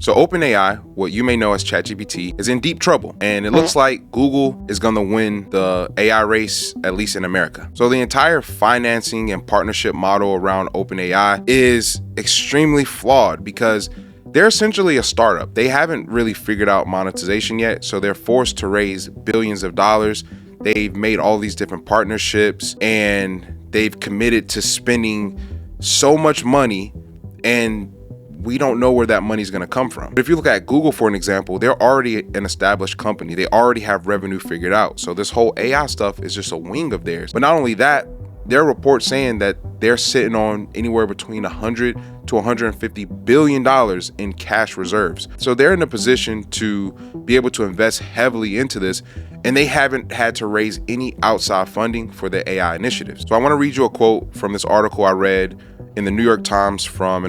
So OpenAI, what you may know as ChatGPT, is in deep trouble, and it looks like Google is going to win the AI race, at least in America. So the entire financing and partnership model around OpenAI is extremely flawed because they're essentially a startup. They haven't really figured out monetization yet, so they're forced to raise billions of dollars. They've made all these different partnerships, and they've committed to spending so much money, and we don't know where that money's going to come from. But if you look at Google, for an example, they're already an established company. They already have revenue figured out. So this whole AI stuff is just a wing of theirs. But not only that, there are reports saying that they're sitting on anywhere between 100 to 150 billion dollars in cash reserves. So they're in a position to be able to invest heavily into this, and they haven't had to raise any outside funding for their AI initiatives. So I want to read you a quote from this article I read in the New York Times from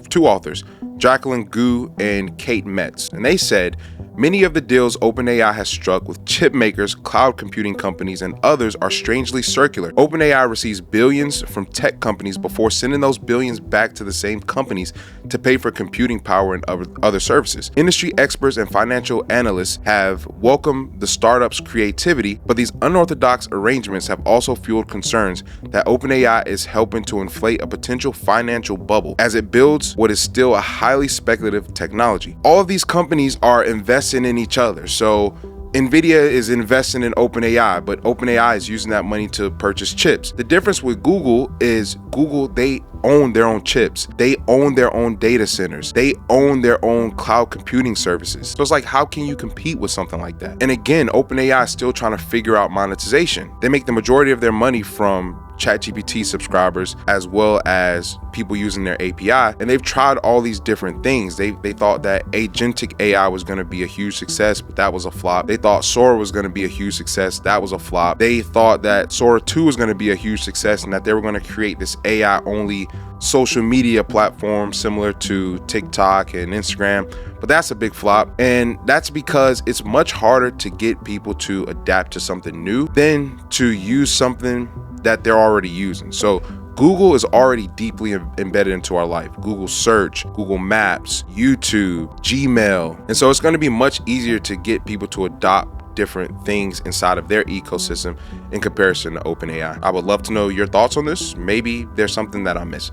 two authors, Jacqueline Gu and Kate Metz. And they said, many of the deals OpenAI has struck with chip makers, cloud computing companies, and others are strangely circular. OpenAI receives billions from tech companies before sending those billions back to the same companies to pay for computing power and other services. Industry experts and financial analysts have welcomed the startup's creativity, but these unorthodox arrangements have also fueled concerns that OpenAI is helping to inflate a potential financial bubble as it builds what is still a highly speculative technology. All of these companies are investing in each other. So NVIDIA is investing in OpenAI, but OpenAI is using that money to purchase chips. The difference with Google is they own their own chips. They own their own data centers. They own their own cloud computing services. So it's like, how can you compete with something like that? And again, OpenAI is still trying to figure out monetization. They make the majority of their money from ChatGPT subscribers as well as people using their API, and they've tried all these different things. They thought that agentic AI was going to be a huge success, but that was a flop. They thought Sora was going to be a huge success. That was a flop. They thought that Sora 2 was going to be a huge success and that they were going to create this AI only social media platform similar to TikTok and Instagram, but that's a big flop. And that's because it's much harder to get people to adapt to something new than to use something that they're already using. So Google is already deeply embedded into our life. Google Search, Google Maps, YouTube, Gmail. And so it's going to be much easier to get people to adopt different things inside of their ecosystem in comparison to OpenAI. I would love to know your thoughts on this. Maybe there's something that I'm missing.